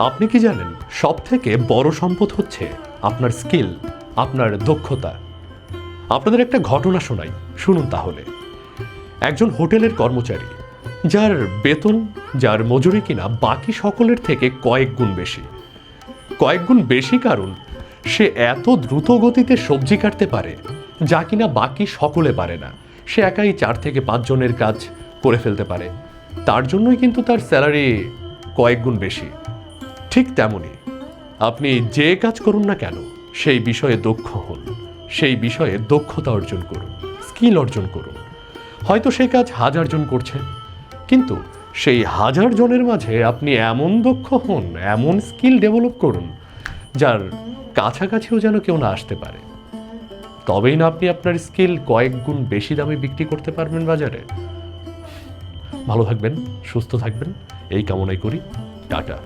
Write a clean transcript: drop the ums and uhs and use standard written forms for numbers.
আপনি কি জানেন সবথেকে বড় সম্পদ হচ্ছে আপনার স্কিল, আপনার দক্ষতা। আপনাদের একটা ঘটনা শোনাই, শুনুন তাহলে। একজন হোটেলের কর্মচারী, যার বেতন, যার মজুরি কিনা বাকি সকলের থেকে কয়েক গুণ বেশি। কয়েক গুণ বেশি কারণ সে এত দ্রুত গতিতে সবজি কাটতে পারে যা কিনা বাকি সকলে পারে না। সে একাই 4 থেকে 5 জনের কাজ করে ফেলতে পারে। তার জন্যই কিন্তু তার স্যালারি কয়েক গুণ বেশি। ঠিক তেমনই আপনি যে কাজ করুন না কেন, সেই বিষয়ে দক্ষ হন, সেই বিষয়ে দক্ষতা অর্জন করুন, স্কিল অর্জন করুন। হয়তো সেই কাজ 1000 জন করছেন, কিন্তু সেই 1000 জনের মাঝে আপনি এমন দক্ষ হন, এমন স্কিল ডেভেলপ করুন যার কাছাকাছিও যেন কেউ না আসতে পারে। তবেই না আপনি আপনার স্কিল কয়েক গুণ বেশি দামে বিক্রি করতে পারবেন বাজারে। ভালো থাকবেন, সুস্থ থাকবেন, এই কামনাই করি। টাটা।